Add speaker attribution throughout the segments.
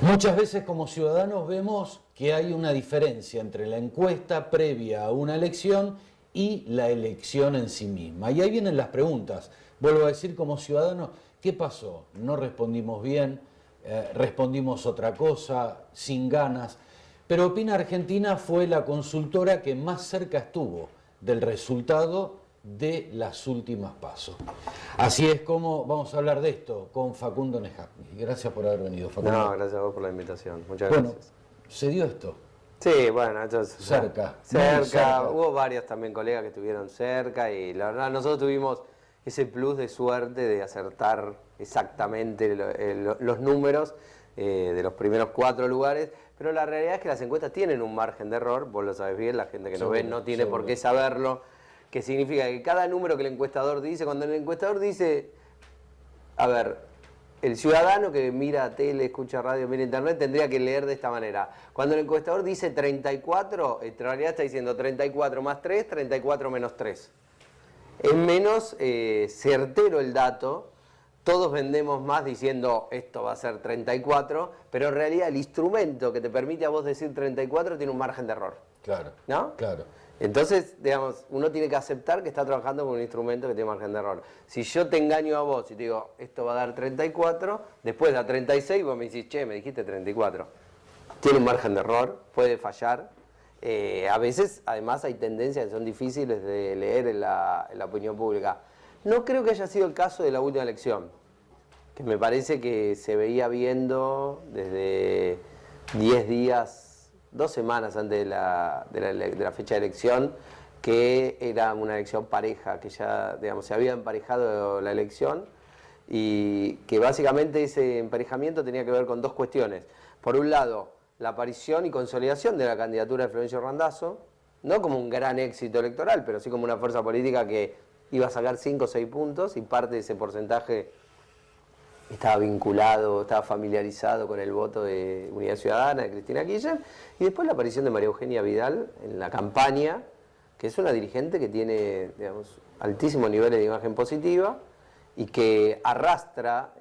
Speaker 1: Muchas veces como ciudadanos vemos que hay una diferencia entre la encuesta previa a una elección y la elección en sí misma. Y ahí vienen las preguntas. Vuelvo a decir, como ciudadanos, ¿qué pasó? No respondimos bien, respondimos otra cosa, sin ganas. Pero Opina Argentina fue la consultora que más cerca estuvo del resultado de las últimas PASO. Así es como vamos a hablar de esto con Facundo Nejatny. Gracias por haber venido, Facundo.
Speaker 2: No, gracias a vos por la invitación. Muchas
Speaker 1: bueno,
Speaker 2: gracias.
Speaker 1: ¿Se dio esto?
Speaker 2: Sí, bueno, entonces,
Speaker 1: cerca.
Speaker 2: Cerca. Hubo varios también colegas que estuvieron cerca y la verdad nosotros tuvimos ese plus de suerte de acertar exactamente los números de los primeros 4 lugares, pero la realidad es que las encuestas tienen un margen de error, vos lo sabés bien, la gente que nos ve no tiene por qué saberlo, que significa que cada número que el encuestador dice, cuando el encuestador dice, a ver, el ciudadano que mira tele, escucha radio, mira internet, tendría que leer de esta manera. Cuando el encuestador dice 34, en realidad está diciendo 34 más 3, 34 menos 3. Es menos certero el dato. Todos vendemos más diciendo esto va a ser 34, pero en realidad el instrumento que te permite a vos decir 34 tiene un margen de error.
Speaker 1: Claro.
Speaker 2: ¿No?
Speaker 1: Claro.
Speaker 2: Entonces, digamos, uno tiene que aceptar que está trabajando con un instrumento que tiene margen de error. Si yo te engaño a vos y te digo, esto va a dar 34, después da 36, vos me decís, che, me dijiste 34. Tiene un margen de error, puede fallar. A veces, además, hay tendencias que son difíciles de leer en la opinión pública. No creo que haya sido el caso de la última elección, que me parece que se veía viendo desde 10 días, 2 semanas antes de la fecha de elección, que era una elección pareja, que ya, digamos, se había emparejado la elección y que básicamente ese emparejamiento tenía que ver con 2 cuestiones. Por un lado, la aparición y consolidación de la candidatura de Florencio Randazzo, no como un gran éxito electoral, pero sí como una fuerza política que iba a sacar 5 o 6 puntos y parte de ese porcentaje estaba vinculado, estaba familiarizado con el voto de Unidad Ciudadana, de Cristina Kirchner, y después la aparición de María Eugenia Vidal en la campaña, que es una dirigente que tiene, digamos, altísimos niveles de imagen positiva y que arrastra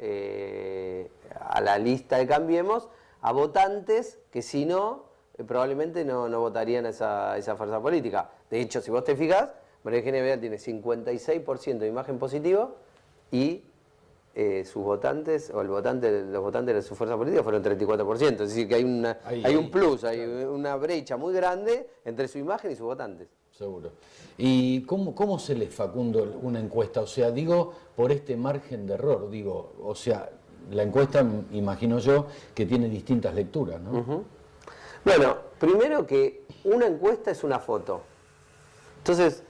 Speaker 2: a la lista de Cambiemos a votantes que si no, probablemente no votarían a esa fuerza política. De hecho, si vos te fijás, María Eugenia Vidal tiene 56% de imagen positiva y sus votantes, o los votantes de su fuerza política fueron 34%. Es decir, que hay un plus, hay una brecha muy grande entre su imagen y sus votantes.
Speaker 1: Seguro. ¿Y cómo se lee, Facundo, una encuesta? O sea, digo, por este margen de error, digo, o sea, la encuesta, imagino yo, que tiene distintas lecturas, ¿no?
Speaker 2: Uh-huh. Bueno, primero que una encuesta es una foto. Entonces,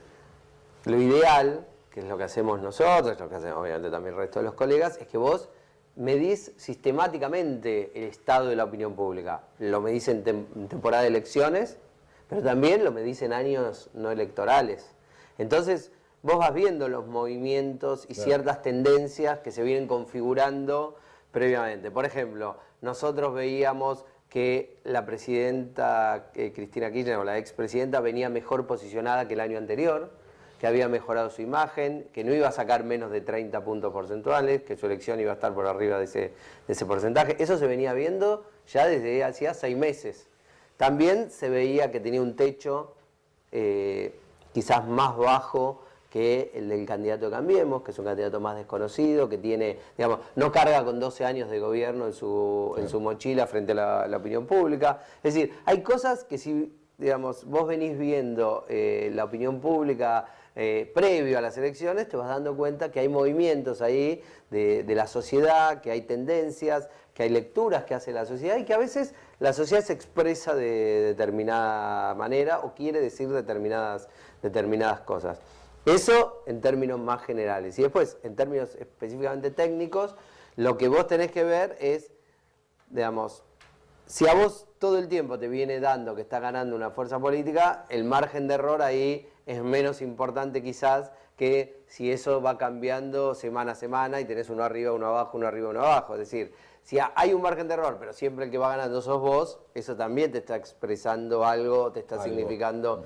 Speaker 2: lo ideal, que es lo que hacemos nosotros, lo que hacen obviamente también el resto de los colegas, es que vos medís sistemáticamente el estado de la opinión pública. Lo medís en temporada de elecciones, pero también lo medís en años no electorales. Entonces, vos vas viendo los movimientos y ciertas tendencias que se vienen configurando previamente. Por ejemplo, nosotros veíamos que la presidenta Cristina Kirchner, o la expresidenta, venía mejor posicionada que el año anterior, que había mejorado su imagen, que no iba a sacar menos de 30 puntos porcentuales, que su elección iba a estar por arriba de ese porcentaje. Eso se venía viendo ya desde hacía 6 meses. También se veía que tenía un techo quizás más bajo que el del candidato de Cambiemos, que es un candidato más desconocido, que tiene, digamos, no carga con 12 años de gobierno en su mochila frente a la opinión pública. Es decir, hay cosas que si, digamos, vos venís viendo la opinión pública previo a las elecciones, te vas dando cuenta que hay movimientos ahí de la sociedad, que hay tendencias, que hay lecturas que hace la sociedad y que a veces la sociedad se expresa de determinada manera o quiere decir determinadas cosas. Eso en términos más generales. Y después, en términos específicamente técnicos, lo que vos tenés que ver es, digamos, si a vos todo el tiempo te viene dando que está ganando una fuerza política, el margen de error ahí es menos importante quizás que si eso va cambiando semana a semana y tenés uno arriba, uno abajo, uno arriba, uno abajo. Es decir, si hay un margen de error, pero siempre el que va ganando sos vos, eso también te está expresando algo, te está significando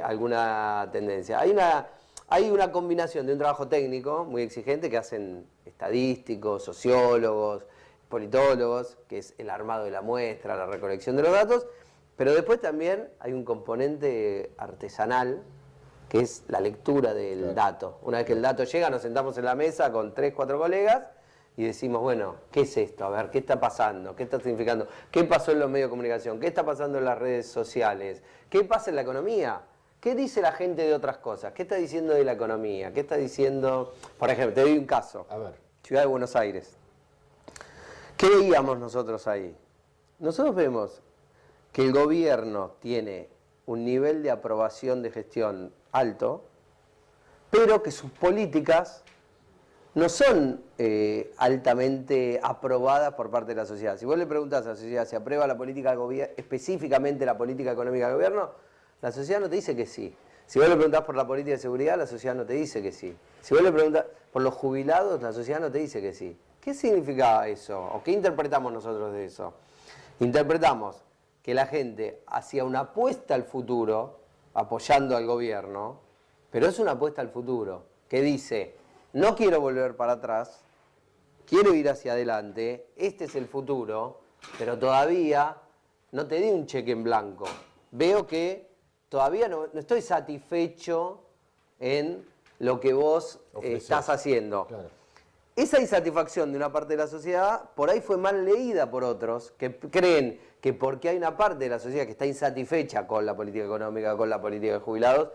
Speaker 2: alguna tendencia. Hay una combinación de un trabajo técnico muy exigente que hacen estadísticos, sociólogos, politólogos, que es el armado de la muestra, la recolección de los datos, pero después también hay un componente artesanal, que es la lectura del dato. Una vez que el dato llega, nos sentamos en la mesa con 3, 4 colegas y decimos, bueno, ¿qué es esto? A ver, ¿qué está pasando? ¿Qué está significando? ¿Qué pasó en los medios de comunicación? ¿Qué está pasando en las redes sociales? ¿Qué pasa en la economía? ¿Qué dice la gente de otras cosas? ¿Qué está diciendo de la economía? ¿Qué está diciendo? Por ejemplo, te doy un caso.
Speaker 1: A ver.
Speaker 2: Ciudad de Buenos Aires. ¿Qué veíamos nosotros ahí? Nosotros vemos que el gobierno tiene un nivel de aprobación de gestión alto, pero que sus políticas no son altamente aprobadas por parte de la sociedad. Si vos le preguntás a la sociedad si aprueba la política del gobierno, específicamente la política económica del gobierno, la sociedad no te dice que sí. Si vos le preguntás por la política de seguridad, la sociedad no te dice que sí. Si vos le preguntás por los jubilados, la sociedad no te dice que sí. ¿Qué significa eso? ¿O qué interpretamos nosotros de eso? Interpretamos que la gente hacía una apuesta al futuro, apoyando al gobierno, pero es una apuesta al futuro, que dice, no quiero volver para atrás, quiero ir hacia adelante, este es el futuro, pero todavía no te di un cheque en blanco. Veo que todavía no estoy satisfecho en lo que vos estás haciendo. Claro. Esa insatisfacción de una parte de la sociedad por ahí fue mal leída por otros que creen que porque hay una parte de la sociedad que está insatisfecha con la política económica, con la política de jubilados,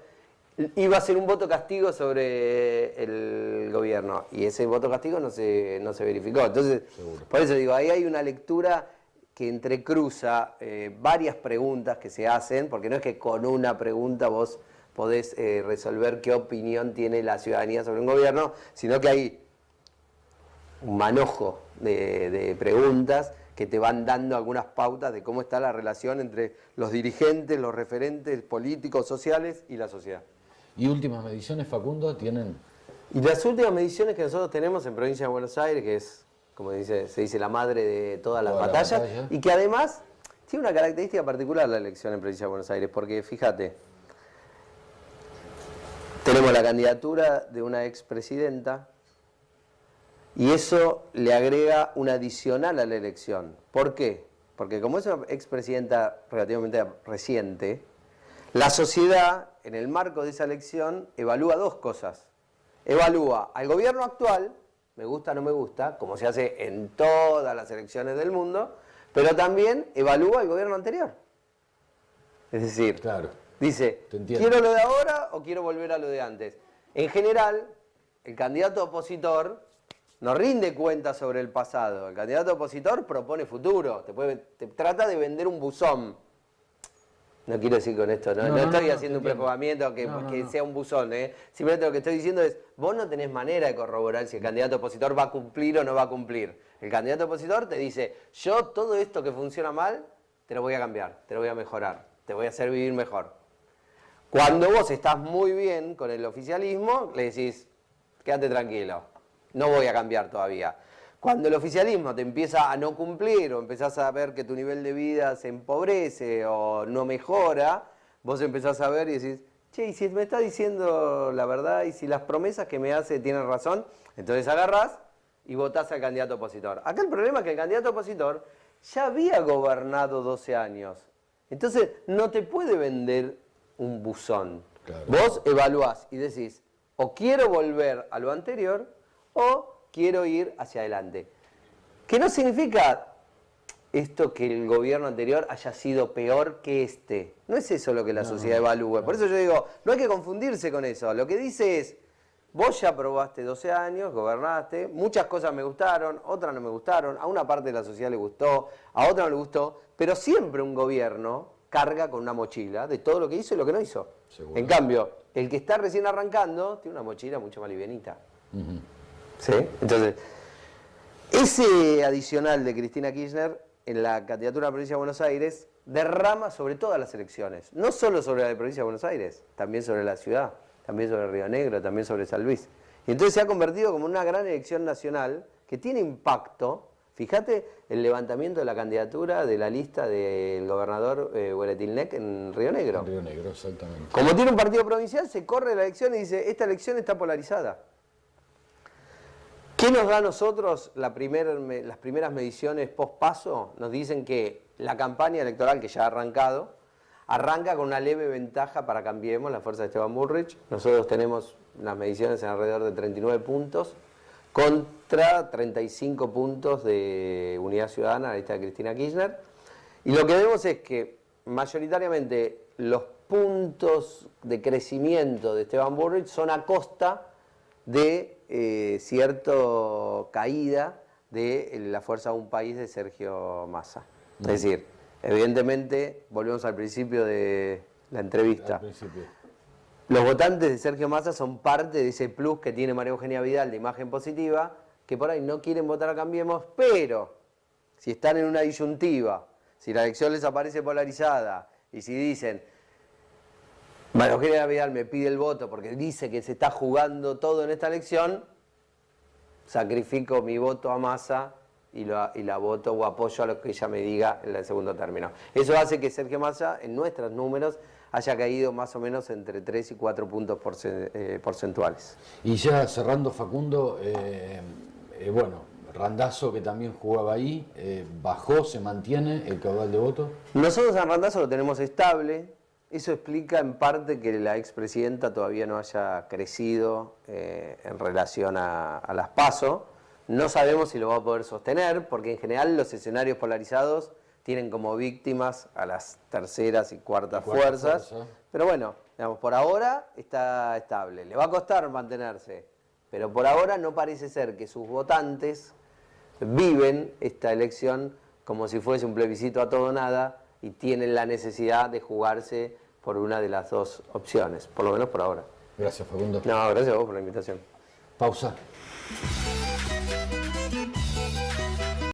Speaker 2: iba a ser un voto castigo sobre el gobierno. Y ese voto castigo no se verificó. Entonces, por eso digo, ahí hay una lectura que entrecruza varias preguntas que se hacen, porque no es que con una pregunta vos podés resolver qué opinión tiene la ciudadanía sobre un gobierno, sino que hay un manojo de preguntas que te van dando algunas pautas de cómo está la relación entre los dirigentes, los referentes políticos, sociales y la sociedad.
Speaker 1: ¿Y últimas mediciones, Facundo, tienen?
Speaker 2: Y las últimas mediciones que nosotros tenemos en Provincia de Buenos Aires, que es, como se dice, la madre de todas las batallas, y que además tiene una característica particular la elección en Provincia de Buenos Aires, porque fíjate, tenemos la candidatura de una expresidenta, y eso le agrega un adicional a la elección. ¿Por qué? Porque como es una expresidenta relativamente reciente, la sociedad, en el marco de esa elección, evalúa dos cosas. Evalúa al gobierno actual, me gusta o no me gusta, como se hace en todas las elecciones del mundo, pero también evalúa al gobierno anterior. Es decir,
Speaker 1: claro,
Speaker 2: dice, ¿quiero lo de ahora o quiero volver a lo de antes? En general, el candidato opositor no rinde cuentas sobre el pasado. El candidato opositor propone futuro. Te trata de vender un buzón. No quiero decir con esto, no estoy haciendo un prejuzgamiento que sea un buzón. Simplemente lo que estoy diciendo es, vos no tenés manera de corroborar si el candidato opositor va a cumplir o no va a cumplir. El candidato opositor te dice, yo todo esto que funciona mal, te lo voy a cambiar, te lo voy a mejorar, te voy a hacer vivir mejor. Cuando vos estás muy bien con el oficialismo, le decís, quédate tranquilo, no voy a cambiar todavía. Cuando el oficialismo te empieza a no cumplir o empezás a ver que tu nivel de vida se empobrece o no mejora, vos empezás a ver y decís, che, y si me está diciendo la verdad y si las promesas que me hace tienen razón, entonces agarrás y votás al candidato opositor. Acá el problema es que el candidato opositor ya había gobernado 12 años. Entonces no te puede vender un buzón. Claro. Vos evaluás y decís, o quiero volver a lo anterior o quiero ir hacia adelante. Que no significa esto que el gobierno anterior haya sido peor que este. No es eso lo que la sociedad evalúa. Por eso yo digo, no hay que confundirse con eso. Lo que dice es, vos ya probaste 12 años, gobernaste, muchas cosas me gustaron, otras no me gustaron, a una parte de la sociedad le gustó, a otra no le gustó, pero siempre un gobierno carga con una mochila de todo lo que hizo y lo que no hizo. Seguro. En cambio, el que está recién arrancando tiene una mochila mucho más livianita. ¿Sí? Entonces, ese adicional de Cristina Kirchner en la candidatura a la provincia de Buenos Aires derrama sobre todas las elecciones, no solo sobre la de provincia de Buenos Aires, también sobre la ciudad, también sobre Río Negro, también sobre San Luis. Y entonces se ha convertido como una gran elección nacional que tiene impacto. Fíjate el levantamiento de la candidatura de la lista del gobernador Hueretilnec en Río Negro.
Speaker 1: En Río Negro, exactamente.
Speaker 2: Como tiene un partido provincial, se corre la elección y dice, esta elección está polarizada. ¿Qué ¿Qué nos da a nosotros las primeras mediciones post-paso? Nos dicen que la campaña electoral, que ya ha arrancado, arranca con una leve ventaja para Cambiemos, la fuerza de Esteban Bullrich. Nosotros tenemos las mediciones en alrededor de 39 puntos, contra 35 puntos de Unidad Ciudadana, la lista de Cristina Kirchner. Y lo que vemos es que mayoritariamente los puntos de crecimiento de Esteban Bullrich son a costa de cierta caída de la fuerza de un país de Sergio Massa. Es decir, evidentemente, volvemos al principio de la entrevista, los votantes de Sergio Massa son parte de ese plus que tiene María Eugenia Vidal de imagen positiva, que por ahí no quieren votar a Cambiemos, pero si están en una disyuntiva, si la elección les aparece polarizada y si dicen, María Eugenia Vidal me pide el voto porque dice que se está jugando todo en esta elección, sacrifico mi voto a Massa y la voto o apoyo a lo que ella me diga en el segundo término. Eso hace que Sergio Massa, en nuestros números, haya caído más o menos entre 3 y 4 puntos porcentuales.
Speaker 1: Y ya cerrando, Facundo, bueno, Randazzo, que también jugaba ahí, bajó, se mantiene el caudal de votos.
Speaker 2: Nosotros a Randazzo lo tenemos estable. Eso explica en parte que la expresidenta todavía no haya crecido en relación a las PASO. No sabemos si lo va a poder sostener, porque en general los escenarios polarizados tienen como víctimas a las terceras y cuartas fuerzas. Pero bueno, digamos, por ahora está estable. Le va a costar mantenerse, pero por ahora no parece ser que sus votantes viven esta elección como si fuese un plebiscito a todo o nada, y tienen la necesidad de jugarse por una de las dos opciones, por lo menos por ahora.
Speaker 1: Gracias, Facundo.
Speaker 2: No, gracias a vos por la invitación.
Speaker 1: Pausa.